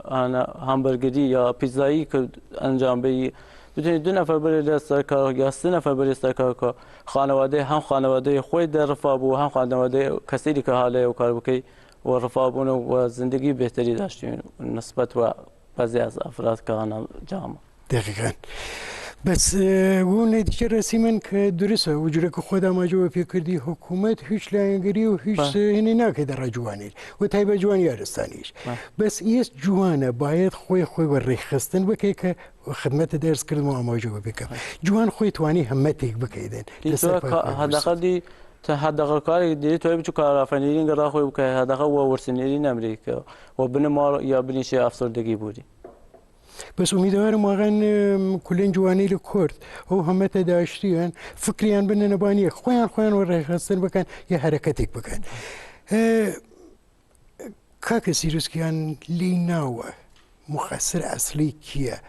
همبرگری یا پیزایی که انجام بدی بتونی 2 نفر بری دست کار یا 3 نفر بری دست کار که خانواده هم خانواده خود در رفاه بو هم خانواده کسی که حاله و کار بکی و رفاه بونه و زندگی بهتری داشتیم نسبت و بعضی از افراد که آن جامعه دقیقا. بس و نتیجه رسیمن که درسته وجوده که خودم اجوا فکر کردی حکومت هیچ لنگری و هیچ هنی نکه در جوانی و تایب جوانی ارستانیش بس ایست جوانه باید خوی و ریخستن بکی که خدمت درس کردم و اماجو بکم جوان خوی توانی همتی بکیدن حداقل دی تا حداقل کاری دیری توی بچه کار افنیری نگرا خوی بکه حداقل و ورسنیری نمریکا و بن مار یا بنیش افسردگی بودی بس امیدوارم واقعا کلین جوانی کرد او همت داشتیان فکریان بن نبانی خوان و ریخستن بکن یه حرکتی بکن که سیروسکیان لیناوه مخسر اصلی کیه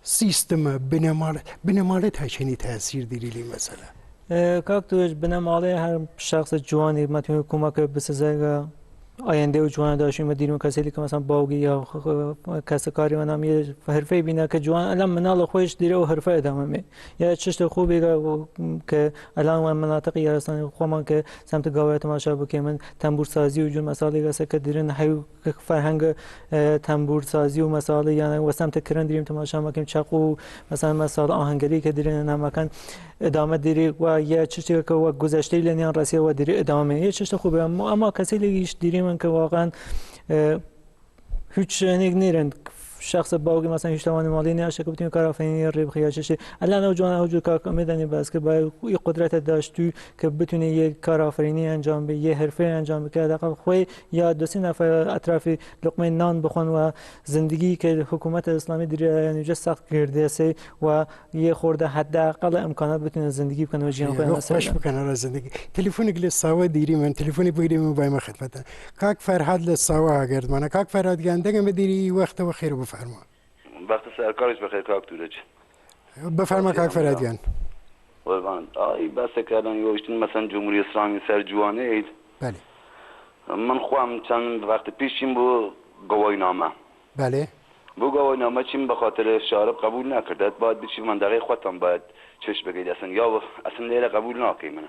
سیستم بنمالت ها چنی تاثیر دیری لی مثلا کاکتوش بنماله هر شخص جوانی متون کمک بسازه آینده و جوان داشتیم و دیرون کسی که مثلا باوگی یا کس کاری منم یه حرفه بینه که جوان الان منال خویش دیره و حرفه ادامه می یه چشت خوبی که الان مناطقی یارستانی خوام که سمت گاوه تماشا بکنم من تنبور سازی و جون مسائلی هست که دیرن هیو فرهنگ تنبور سازی و مسائل یعنی و سمت کرن دیریم تماشا بکنیم چاقو مثلا مسائل آهنگری که دیرن نمکن ادامه دیری و یه چشتی که و گذشته لنیان راسیه و دیری ادامه می یه چشت خوبه اما کسی لیش دیریم من که واقعا هیچ نیرند شخص باوگی مثلا هیچ توانی مالی نیاشه که بتونی کار آفرینی ریب خیاششه الان او جوان هجور کار میدنی بس که باید یه قدرت داشتی که بتونی یه کار آفرینی انجام بده یه حرفه انجام بده حداقل خوی یا دو سه نفر اطراف لقمه نان بخون و زندگی که حکومت اسلامی دیره یعنی جه سخت کرده است و یه خورده حداقل امکانات بتونه زندگی کنه و جیان کنه خوش بکنه را زندگی تلفنی که لساوا دیری من تلفنی بگیریم باید ما خدمت کاک فرهاد لساوا اگرد من کاک فرهاد گندگم بدیری وقت و خیر بفرما وقت سرکارش بخیر کاک تورج بفرما کاک فرهادیان قربان بس کردن یوشتین مثلا جمهوری اسلامی سر جوانه اید بله من خواهم چند وقت پیشیم بو گواهینامه بله بو گواهینامه چیم به خاطر شارب قبول نکردد باید بچی منطقه خودم باید چش بگید اصلا لیره قبول ناکی منه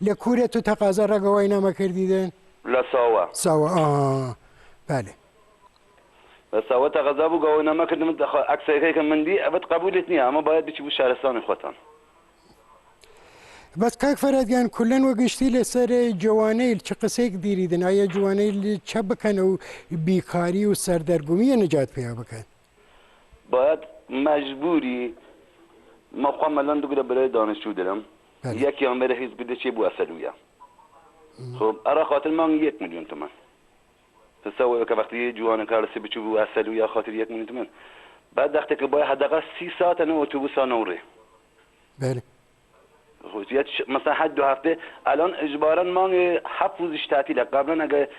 لکوره تو تقاضا را گواهینامه کردیدن ساوا بله ساوا تقاضا بو گواهینامه کردم اکثریت که من دی ابد قبولت نیه اما باید بچی بو شهرستان خودم بس کاک فرهادیان کلن و گشتی لسر جوانیل چه قصه دیریدن آیا جوانیل چه بکن و بیکاری و سردرگمی نجات پیا بکن باید مجبوری ما خواهم الان دوگره برای دانشجو دارم یکی هم بره حزب ده چه بو اصلویه خب ارا خاطر من 1 میلیون تومن تصور که وقتی یه جوان کارسی بچو بو اصلویه خاطر 1 میلیون تومن بعد وقتی که باید حداقل 30 ساعت نه اتوبوس نوره بله خصوصیت مثلا حد 2 هفته الان اجبارا ما 7 روزش تعطیله قبلا اگه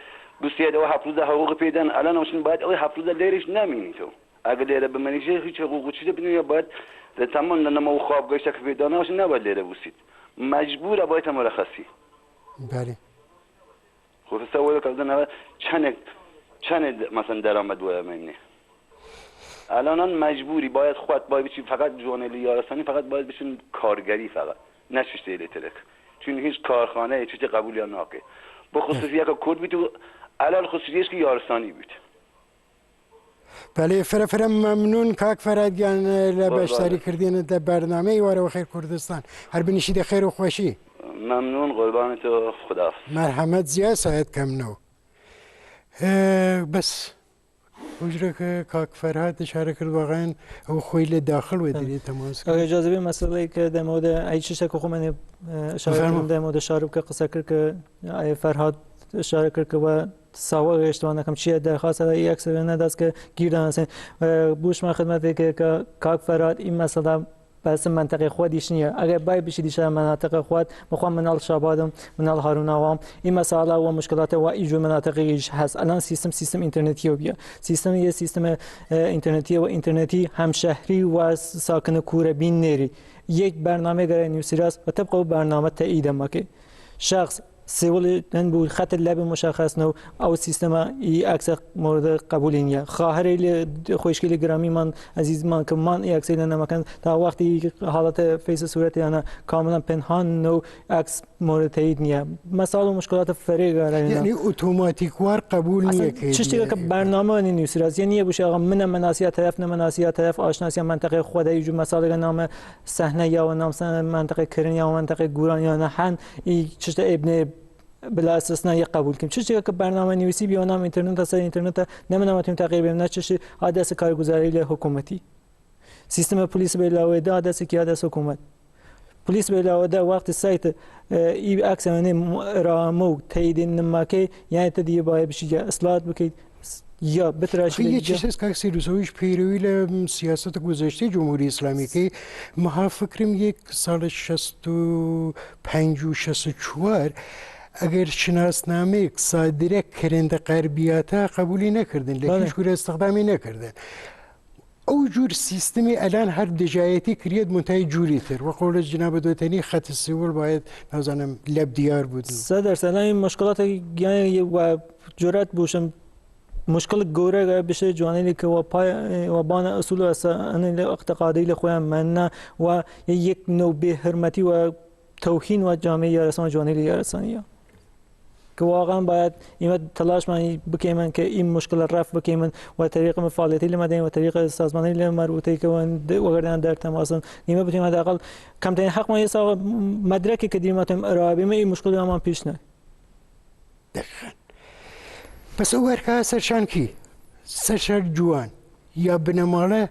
بسیار او 7 روز حقوق پیدن الان همشون باید او 7 روز لیرش نمینی تو اگه لیره بمنیشه هیچ حقوق چیزی بدون یا باید تمام لما خواب گشت که پیدا نشه نباید لیره بوسید مجبور باید مرخصی بله خب تصور کردن چند مثلا درآمد و منی الان مجبوری باید خود باید بچی فقط جوانیلی یارستانی فقط باید بشین کارگری فقط نشسته الکتریک چون هیچ کارخانه چیزی قبول یا ناکه با خصوصیت که کرد بیتو علل خصوصیتش که یارستانی بود بله فرم ممنون کاک فرهادیان لبشتری کردین در برنامه ایواره و خیر کردستان هر بنشید خیر و خوشی ممنون قربان تو خدا مرحمت زیاد ساعت کم نو بس اجره که کاک فرهاد اشاره کرد واقعا او خویل داخل و دیری تماس کرد اجازه بیم مسئله که در مورد ای چیزی که خود من اشاره کردم در مورد شارب که قصه کرد که فرهاد اشاره کرد که و ساوا اشتباه نکنم چیه درخواست ای اکثر نداست که گیر دانستین بوش من خدمتی که کاک فرهاد این مسئله بس منطقه خودش نیه اگر باید بشیدیش مناطق خود بخوام منال شابادم منال هارون آوام این مسائل و مشکلات و ایجو مناطقیش هست الان سیستم اینترنتی و بیا سیستم اینترنتی و اینترنتی همشهری و ساکن کوره بین نری یک برنامه گره نیوسیراس و طبق برنامه تایید ما که شخص سوال بود خط لب مشخص نو او سیستم ای عکس مورد قبول نیا خواهر خوشگلی گرامی من عزیز من که من ای عکس نمکن تا وقتی حالت فیس صورت یعنی کاملا پنهان نو عکس مورد تایید نیا مسائل و مشکلات فرق یعنی اتوماتیک وار قبول نیا که چیزی که برنامه نیست راز یعنی بشه آقا من مناسیات طرف نه مناسیات طرف آشناسی منطقه خدایی جو مسائل نام صحنه یا نام منطقه کرن یا منطقه گوران یا نه هن ای چیز ابن بلا استثناء قبول کنیم چیزی که برنامه نویسی بیانم اینترنت است اینترنت نمی‌نامتیم تغییر بدیم نه چیزی عادت کارگزاری حکومتی سیستم پلیس به علاوه ده عادت کی عادت حکومت پلیس به علاوه ده وقت سایت ای عکس من رامو تایید نماکه یعنی تدیه باید بشه اصلاحات بکنید یا بتراشید یه چیزی است که سیروسویش پیروی سیاست گذشته جمهوری اسلامی که ما فکریم یک سال 65 و 64 اگر شناسنامه صادره کرنده غربیات قبولی نکردن لیکن شکر استخدامی نکردن او جور سیستمی الان هر دجایتی کرید منتهی جوری تر و قول جناب دوتنی خط سیول باید نازنم لب دیار بود 100% این مشکلات یعنی و جرأت بوشم مشکل گوره بشه جوانی که و پای و بان اصول اقتصادی لخوام من و یک نوع به حرمتی و توهین و جامعه یارسان جوانی یارسانی که واقعا باید این تلاش من بکنیم که این مشکل رفع بکنیم و طریق فعالیتی لمدین و طریق سازمانی مربوطه که وگردن در تماسن نیمه بتونیم حداقل کمترین حق ما یه مدرکی که دیماتیم ارائه بدیم این مشکل ما پیش نه دقیقاً پس او ورکه سرشان کی سرشان جوان یا بنماله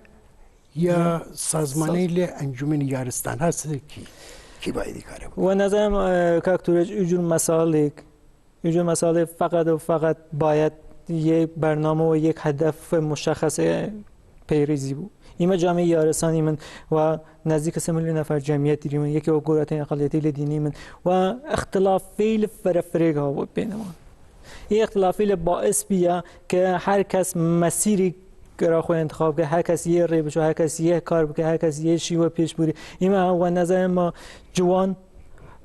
یا سازمانی انجمن یارستان هست کی باید کاره بود و نظرم کاکتورج اینجور مسائل فقط و فقط باید یک برنامه و یک هدف مشخص پیریزی بود ایما جامعه یارسانی من و نزدیک 3 میلیون نفر جمعیت داریم یکی و گروهات اقلیتی دینی من و اختلافی فرق ها بود بینمان این اختلافی باعث بیا که هر کس مسیری را خود انتخاب که هر کس یه ری بشه هر کس یه کار بکنه هر کس یه شیوه پیش بری ایما و نظر ما جوان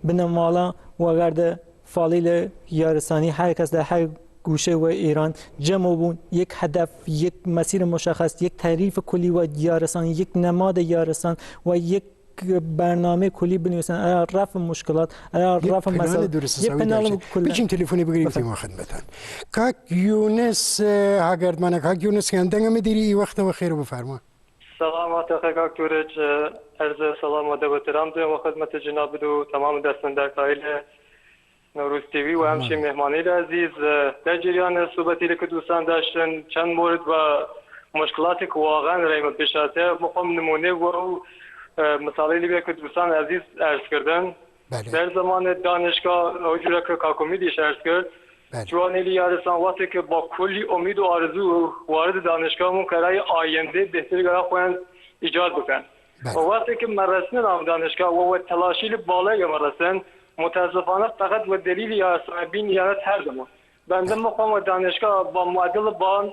بنمالا و گرد فعالیل یارسانی هر کس در هر گوشه و ایران جمع بون یک هدف یک مسیر مشخص یک تعریف کلی و یارسان یک نماد یارسان و یک برنامه کلی بنویسن رفع مشکلات رفع مسائل یک پنال کلی بچین تلفنی بگیریم تیم خدمتان کاک یونس هاگردمان کاک یونس کندنگ مدیری وقت و خیر بفرما سلامات کاک تورج عرض سلام و احترام دارم و خدمت جناب دو تمام دستندرکاری نوروز تیوی و همچنین مهمانی عزیز در جریان صحبتی که دوستان داشتن چند مورد و مشکلاتی که واقعا رای پیش آمده میخوام نمونه و مثالی که دوستان عزیز عرض کردن در زمان دانشگاه اوجوره که کاکومیدیش عرض کرد جوانیلی یارسان وقتی که با کلی امید و آرزو وارد دانشگاهمون که رای آینده بهتری گراه خوان ایجاد بکن و وقتی که مرسن نام دانشگاه و تلاشیل بالای مرسن متاسفانه فقط و دلیل یارسان بین یارت هر زمان بنده مقام و دانشگاه با معادل بان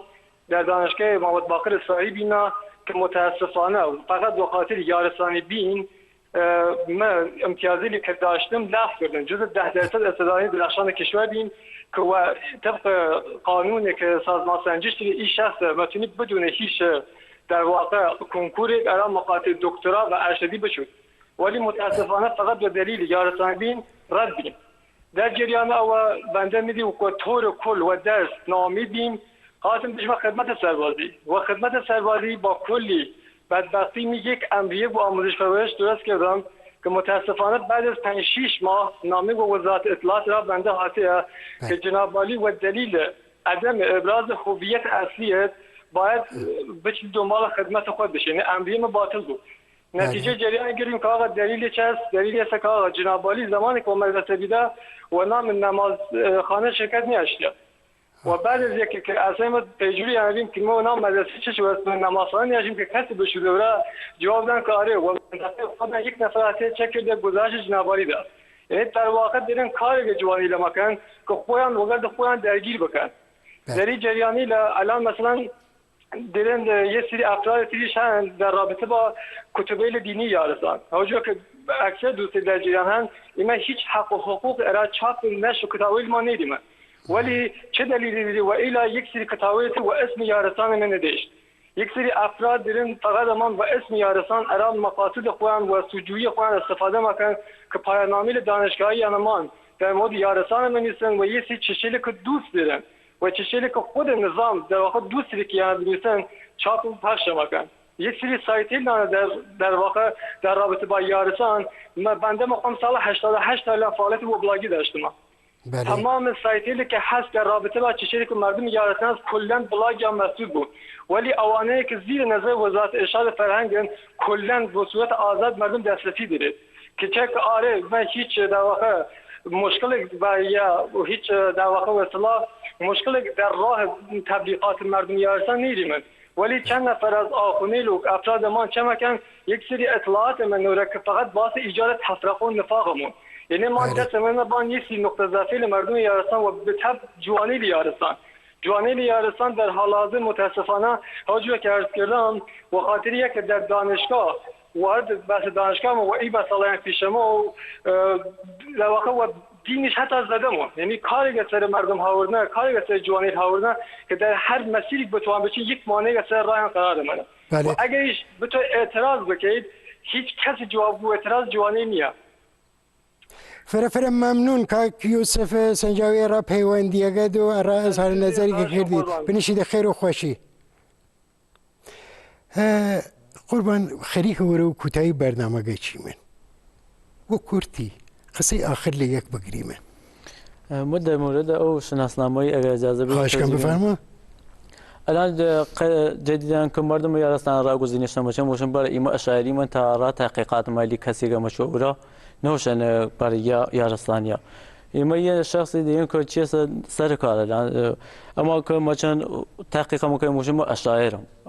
در دانشگاه محمد باقر اسرائیلی بینا که متاسفانه فقط به خاطر یارسانی بین من امتیازی که داشتم لغو کردن جز 10% استعدادی درخشان کشور بین که و طبق قانونی که سازمان سنجش این شخص میتونه بدون هیچ در واقع کنکوری برای مقاطع دکترا و ارشدی بشود ولی متاسفانه فقط به دلیل یارسانی بین رد بیم در جریان او بنده میدیم و طور کل و درس ناامید بیم خواستم بشم خدمت سربازی و خدمت سربازی با کلی بدبختی یک امریه و آموزش پرورش درست کردم که متاسفانه بعد از 5-6 ماه نامه و وزارت اطلاعات را بنده حاصله که جناب عالی و دلیل عدم ابراز هویت اصلیت باید بچه دنبال خدمت خود بشه یعنی امریه ما باطل بود نتیجه جریان گیریم که آقا دلیل چه است دلیلی است که آقا جناب عالی زمانی که مدرسه بیده و نام نماز خانه شرکت نیاشته و بعد از یکی که اصلا ما پیجوری آمدیم که ما نام مدرسه چه شد نمازخانه نیاشیم که کسی بشوده و جواب دادن که آره و خودم یک نفر حتی چک کرده گزارش جناب عالی داد یعنی در واقع دیدن کاری که جوانی لمکن که خودم وگرد خودم درگیر بکن در این جریانی الان مثلا درن یه سری افراد تیریش هستند در رابطه با کتبه دینی یارسان. آنجا که اکثر دوستی در جریان هستند، اینا هیچ حق و حقوق ارائه چاپ نشر کتابی ما ندیدیم. ولی چه دلیلی داری و ایلا یک سری کتابی و اسم یارسان من نداشت. یک سری افراد درن فقط امان و اسم یارسان ارام مقاصد خوان و سجوی خوان استفاده میکنن که پایان‌نامه دانشگاهی آنمان در مورد یارسان من نیستن و یه سری چشیلی که دوست دارن و چشیلی که خود نظام در واقع دوست داری که یاد نیستن چاپ و پخش میکنن. یک سری سایتی در واقع در رابطه با یارسان بنده مقام سال 88 تا فعالیت وبلاگی داشتم. بله. تمام سایتی که هست در رابطه با چشیلی که مردم یارسان کلا بلاگ یا مسدود بود. ولی اوانه که زیر نظر وزارت ارشاد فرهنگ کلا به صورت آزاد مردم دسترسی داره که چک آره من هیچ در واقع مشکل یا هیچ در واقع اصطلاح مشکل در راه تبلیغات مردم یارسان نیریم. ولی چند نفر از آخونیل و افراد ما چه مکن یک سری اطلاعات من نوره که فقط باعث ایجاد تفرقه و نفاقمون. یعنی ما دست من بان یک سری نقطه ضعفی مردم یارسان و به تبع جوانیل یارسان. جوانیل یارسان در حال حاضر متاسفانه حاجی که عرض کردم و خاطریه که در دانشگاه وارد بحث دانشگاه و ای بسالان پیش ما در واقع و دینش حتی از زدمون یعنی کاری که سر مردم هاوردن کاری که سر جوانیل هاوردن که در هر مسیری بتوان بچین یک مانع سر راه قرار منه. بله. و اگرش بتو اعتراض بکنید هیچ کسی جواب و اعتراض جوانیل نیست. فرفر ممنون که یوسف سنجاوی را پیوندیگه دو را اظهار نظری که کردید بنشید خیر و خوشی. قربان خریک ورو کوتاهی برنامه گچی من و کرتی قصه آخر لیک بگیری من در مورد او شناسنامه‌ای اگر اجازه بدید خواهش کنم بفرما. الان جدیداً که مردم یارستان را گزینش نموشن موشن برای ایما اشعاری من تا را تحقیقات مالی کسی که مشهوره نوشن برای یارستانیا ایما یه شخصی دیگه که چیه سر کاره اما که مثلا تحقیق ما که موشن ما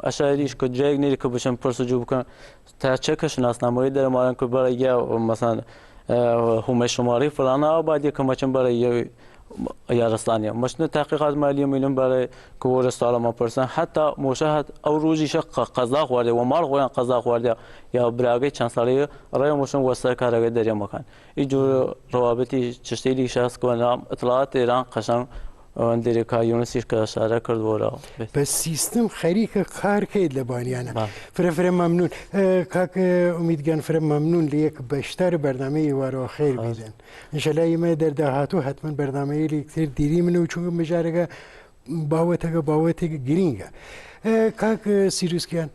اشعاریش که جایی نیری که بشن پرسجو بکن تا چه که شناسنامه‌ای در مارن که برای یا مثلا هم شماری فلان آبادی که مثلا برای یارستانیا مشن تحقیقات مالی میلم برای کور سالما پرسن حتی مشاهد او روزی شق قضا خورده و مال خوان قضا خورده یا براگه چند ساله رای مشن وسر کارگاه دریا مکان اینجور روابطی چشتیلی شخص کنم اطلاعات ایران قشنگ اندری که یونسیش که اشاره کرد ورا بس سیستم خیلی که کار کرد لبانیانه فرفر ممنون کاک امیدگان فر ممنون لیک بیشتر برنامه وارو خیر بیدن انشالله ایمه در دهاتو حتما برنامه لیکتر دیری منو چون مجارگه باوته گرینگه کاک سیروسکیان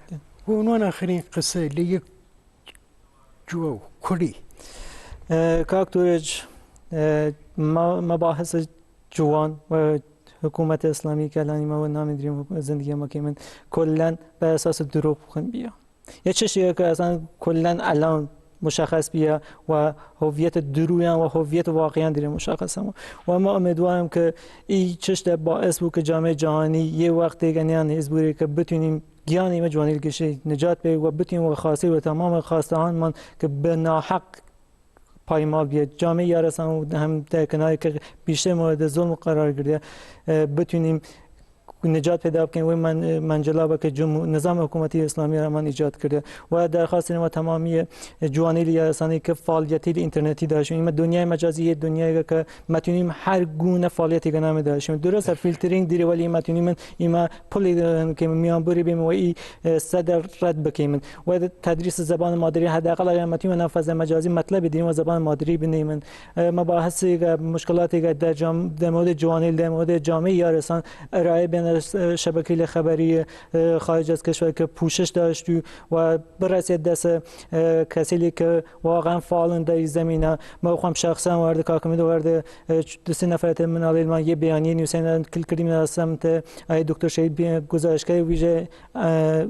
و عنوان آخرین قصه لیک جو کلی کاک تورج مباحث جوان و حکومت اسلامی که الان ما نمیدونیم زندگی ما که من کلا بر اساس دروغ بخون بیا یه چیزی که اصلا کلا الان مشخص بیا و هویت درویان و هویت واقعا داره مشخص و ما امیدوارم که این چیز باعث بود که جامعه جهانی یه وقت دیگه نیازی که بتونیم گیانی ما جوانیل کشی نجات بگیریم و بتونیم و خاصی و تمام خواسته هان که به ناحق پایمال بیاد جامعه یارسان و هم در کناری که بیشتر مورد ظلم قرار گرفته بتونیم نجات پیدا کنیم و منجلابه که نظام حکومتی اسلامی را من ایجاد کرده و درخواست ما تمامی جوانیل یارسانی که فعالیتی اینترنتی داشتیم این دنیای مجازی دنیایی که متونیم هر گونه فعالیتی کنیم داشتیم درست فیلترینگ دیره ولی متونیم ایما پلی که میان بری بیم و ای صدر رد بکنیم و تدریس زبان مادری حداقل اگر متونیم نفذ مجازی مطلب دیم و زبان مادری بنیم مباحث مشکلاتی که در مورد جوانیل در مورد جامعه یارسان ارائه بین شبکه خبری خارج از کشور که پوشش داشت و برسید دست کسی که واقعا فعال در زمینه ما خودم شخصا وارد کار کردم وارد دو نفرات من الان یه بیانیه نوشتن کل کردیم از سمت دکتر شهید گزارشگر ویژه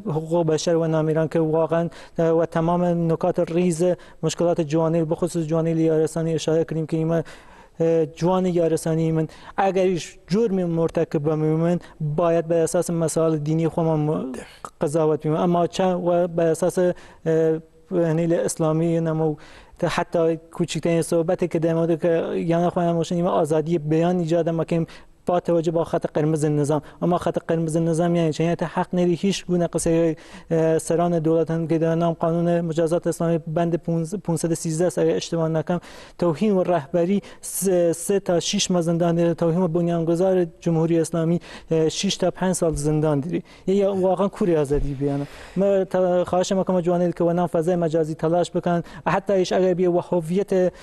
حقوق بشر و نامیران که واقعا و تمام نکات ریز مشکلات جوانیل بخصوص جوانیل یارسانی اشاره کردیم که این جوان یارسانی من اگرش جرم مرتکب میمون باید به اساس مسائل دینی خودم قضاوت میمون اما چه و به اساس نیل اسلامی نمو حتی کوچکترین صحبتی که در مورد که یعنی خودم ماشین آزادی بیان ایجاد مکیم با توجه با خط قرمز نظام. اما خط قرمز نظام یعنی چه؟ یعنی حق نداری هیچ گونه قصه سران دولت هم که در نام قانون مجازات اسلامی بند 513 اگه اشتباه نکنم توهین و رهبری 3 تا 6 ماه زندان داره، توهین و بنیانگذار جمهوری اسلامی 6 تا 5 سال زندان داره. یا واقعا کوری آزادی بیانه. ما خواهش میکنم جوانان که ونام فضای مجازی تلاش بکن، حتی ایش اگر بیا و هویت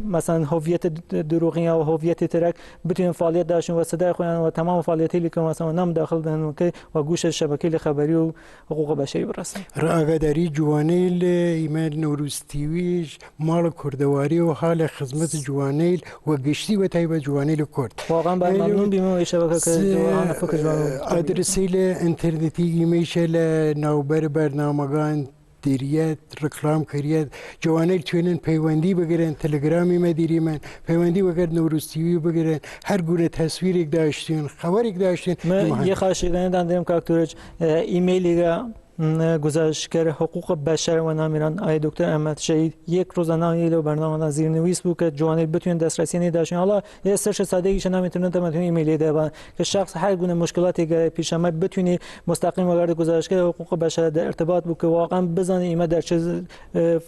مثلا هویت دروغی یا هویت ترک بتونن فعالیت داشتن و صدای خودن و تمام فعالیتی که مثلا نام داخل دهن که و گوش شبکه خبری و حقوق بشری برسن. راگداری جوانیل ایمن نوروز تیویش مال کردواری و حال خدمت جوانیل و گشتی و تایب جوانیل کرد. واقعا باید ممنون بیم شبکه که جوان فکر جوان. آدرسیل اینترنتی ایمیشل نوبر برنامه‌گان دیریت رکلام کریت جوانیل توینن پیوندی بگیرن تلگرامی مدیری من پیوندی بگیرن نوروز تیوی بگیرن هر گونه تصویر یک داشتین خبر یک داشتین. من یه خواهش دارم که اکتورج ایمیلی گزارشگر حقوق بشر و نامیران آقای دکتر احمد شهید یک روزنامه و برنامه زیرنویس بود که جوانیل بتونن دسترسی داشتن. حالا یه سرچ ساده‌ایش نام اینترنت هم میتونی ایمیل ده که شخص هر گونه مشکلاتی که پیش آمد بتونی مستقیم وارد گزارشگر حقوق بشر در ارتباط بود که واقعا بزنه اینا در چه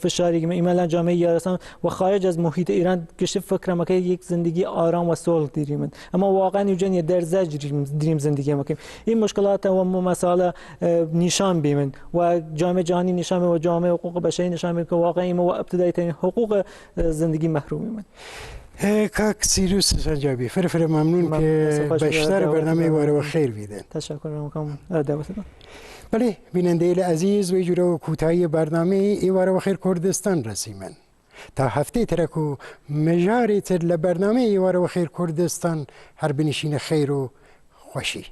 فشاری که ایمیل جامعه یارستان و خارج از محیط ایران کشف فکر که یک زندگی آرام و صلح داریم. اما واقعا اینجا در زجر داریم زندگی میکنیم. این مشکلات و مسائل نشان بیم و جامعه جهانی نشان و جامعه حقوق بشری نشان میده که واقعا ما ابتدایی ترین حقوق زندگی محرومیم. کاک سیروس سنجابی فرفر ممنون که بیشتر برنامه واره و خیر بیدن. تشکر میکنم دعوتتون. بله بیننده عزیز و جورا کوتاهی برنامه ای واره و خیر کردستان رسیمن. تا هفته ترکو مجاری تر لبرنامه ای واره و خیر کردستان هر بنشین خیر و خوشی.